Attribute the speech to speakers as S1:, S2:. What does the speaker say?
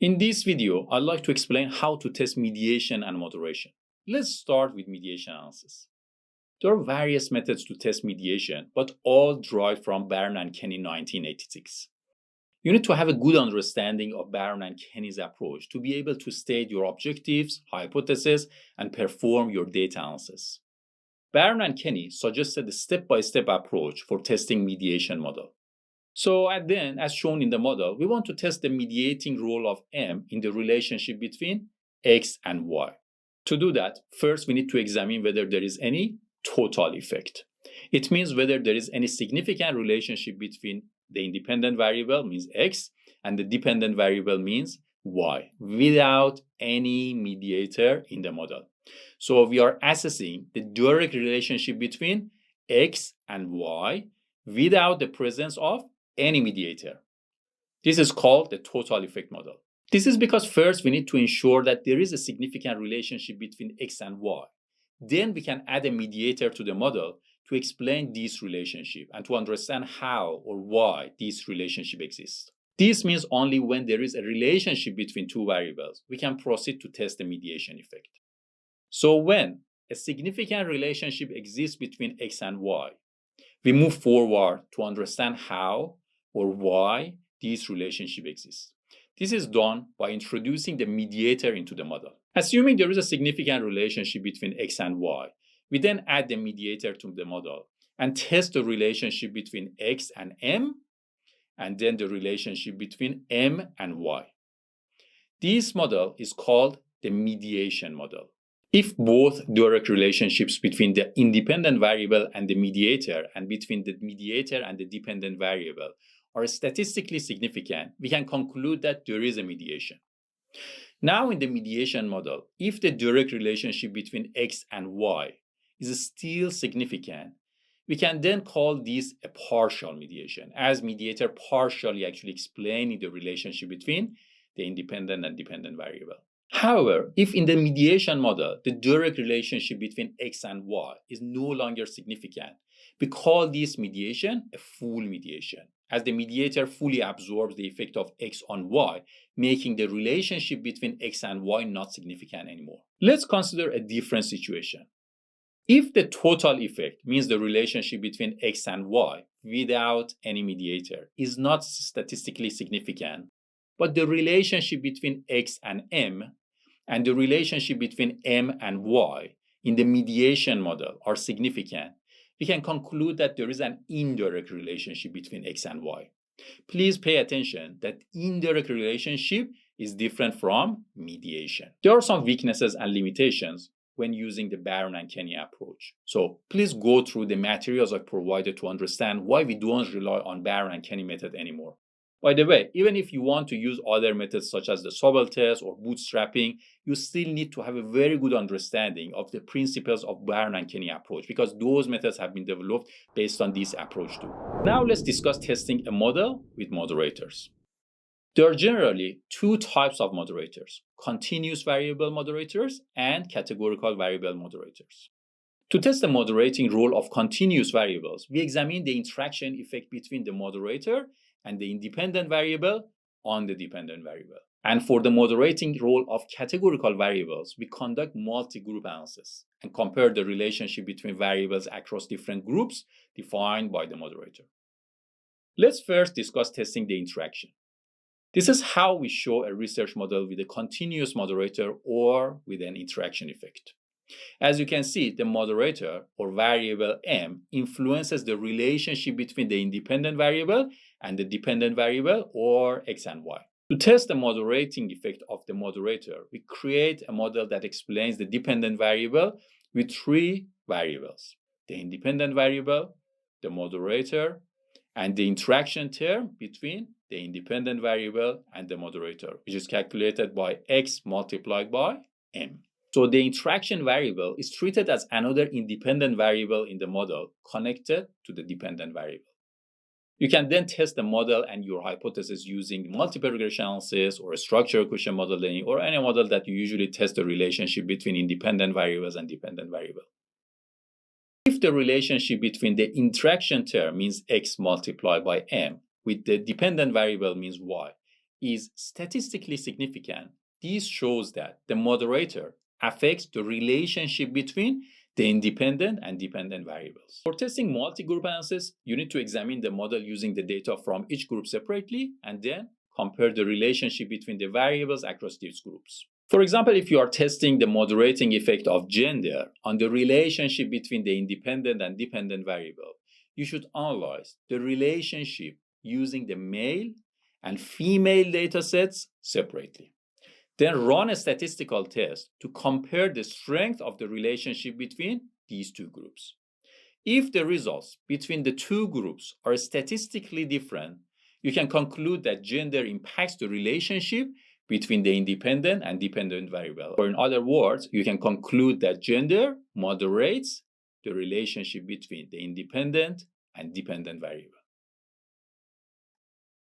S1: In this video, I'd like to explain how to test mediation and moderation. Let's start with mediation analysis. There are various methods to test mediation, but all derived from Barron and Kenny 1986. You need to have a good understanding of Barron and Kenny's approach to be able to state your objectives, hypotheses, and perform your data analysis. Barron and Kenny suggested a step-by-step approach for testing mediation model. So then, as shown in the model, we want to test the mediating role of M in the relationship between X and Y. To do that, first we need to examine whether there is any total effect. It means whether there is any significant relationship between the independent variable, means X, and the dependent variable, means Y, without any mediator in the model. So we are assessing the direct relationship between X and Y without the presence of any mediator. This is called the total effect model. This is because first we need to ensure that there is a significant relationship between X and Y. Then we can add a mediator to the model to explain this relationship and to understand how or why this relationship exists. This means only when there is a relationship between two variables, we can proceed to test the mediation effect. So when a significant relationship exists between X and Y, we move forward to understand how or why this relationship exists. This is done by introducing the mediator into the model. Assuming there is a significant relationship between X and Y, we then add the mediator to the model and test the relationship between X and M, and then the relationship between M and Y. This model is called the mediation model. If both direct relationships between the independent variable and the mediator and between the mediator and the dependent variable are statistically significant, we can conclude that there is a mediation. Now in the mediation model, if the direct relationship between X and Y is still significant, we can then call this a partial mediation, as mediator partially actually explaining the relationship between the independent and dependent variable. However, if in the mediation model, the direct relationship between X and Y is no longer significant, we call this mediation a full mediation, as the mediator fully absorbs the effect of X on Y, making the relationship between X and Y not significant anymore. Let's consider a different situation. If the total effect means the relationship between X and Y without any mediator is not statistically significant, but the relationship between X and M and the relationship between M and Y in the mediation model are significant, we can conclude that there is an indirect relationship between X and Y. Please pay attention that indirect relationship is different from mediation. There are some weaknesses and limitations when using the Barron and Kenny approach. So please go through the materials I provided to understand why we don't rely on Barron and Kenny method anymore. By the way, even if you want to use other methods such as the Sobel test or bootstrapping, you still need to have a very good understanding of the principles of Barron and Kenny approach, because those methods have been developed based on this approach too. Now let's discuss testing a model with moderators. There are generally two types of moderators: continuous variable moderators and categorical variable moderators. To test the moderating role of continuous variables, we examine the interaction effect between the moderator and the independent variable on the dependent variable. And for the moderating role of categorical variables, we conduct multi-group analysis and compare the relationship between variables across different groups defined by the moderator. Let's first discuss testing the interaction. This is how we show a research model with a continuous moderator or with an interaction effect. As you can see, the moderator or variable M influences the relationship between the independent variable and the dependent variable, or X and Y. To test the moderating effect of the moderator, we create a model that explains the dependent variable with three variables: the independent variable, the moderator, and the interaction term between the independent variable and the moderator, which is calculated by X multiplied by M. So the interaction variable is treated as another independent variable in the model connected to the dependent variable. You can then test the model and your hypothesis using multiple regression analysis or a structural question modeling, or any model that you usually test the relationship between independent variables and dependent variables. If the relationship between the interaction term means X multiplied by M with the dependent variable means Y, is statistically significant, this shows that the moderator affects the relationship between the independent and dependent variables. For testing multi-group analysis, you need to examine the model using the data from each group separately and then compare the relationship between the variables across these groups. For example, if you are testing the moderating effect of gender on the relationship between the independent and dependent variable, you should analyze the relationship using the male and female data sets separately. Then run a statistical test to compare the strength of the relationship between these two groups. If the results between the two groups are statistically different, you can conclude that gender impacts the relationship between the independent and dependent variable. Or in other words, you can conclude that gender moderates the relationship between the independent and dependent variable.